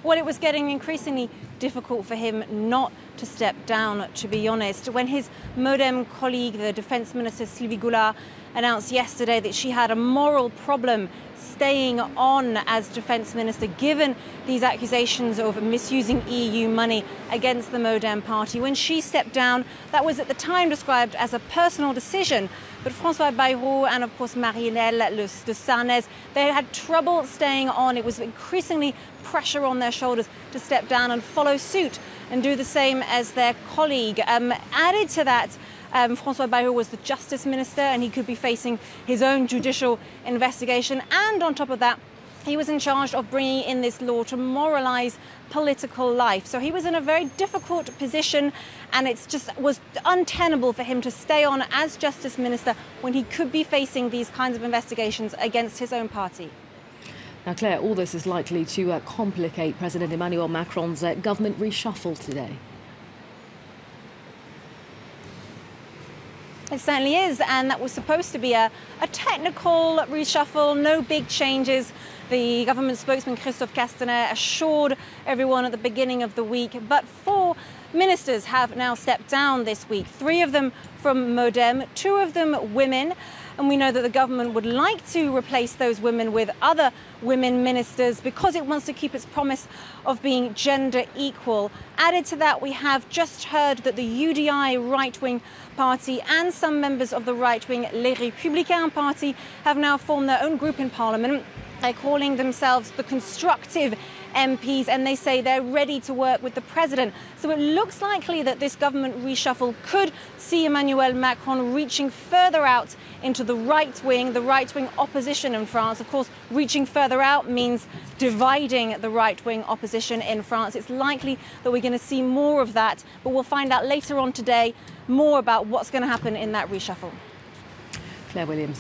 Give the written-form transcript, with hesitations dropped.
Well, it was getting increasingly difficult for him not to step down, to be honest. When his Modem colleague, the Defence Minister Sylvie Goulard, announced yesterday that she had a moral problem staying on as Defence Minister, given these accusations of misusing EU money against the Modem party. When she stepped down, that was at the time described as a personal decision. But François Bayrou and, of course, Marielle de Sarnez, they had trouble staying on. It was increasingly pressure on their shoulders to step down and follow suit and do the same as their colleague. Added to that, François Bayrou was the Justice Minister and he could be facing his own judicial investigation. And on top of that, he was in charge of bringing in this law to moralise political life. So he was in a very difficult position, and it just was untenable for him to stay on as Justice Minister when he could be facing these kinds of investigations against his own party. Now, Claire, all this is likely to complicate President Emmanuel Macron's government reshuffle today. It certainly is, and that was supposed to be a technical reshuffle, no big changes. The government spokesman Christophe Castaner assured everyone at the beginning of the week, but 4 ministers have now stepped down this week, 3 of them from Modem, 2 of them women. And we know that the government would like to replace those women with other women ministers because it wants to keep its promise of being gender equal. Added to that, we have just heard that the UDI right-wing party and some members of the right-wing Les Républicains party have now formed their own group in Parliament. They're calling themselves the Constructive MPs, and they say they're ready to work with the president. So it looks likely that this government reshuffle could see Emmanuel Macron reaching further out into the right-wing opposition in France. Of course, reaching further out means dividing the right-wing opposition in France. It's likely that we're going to see more of that, but we'll find out later on today more about what's going to happen in that reshuffle. Claire Williams.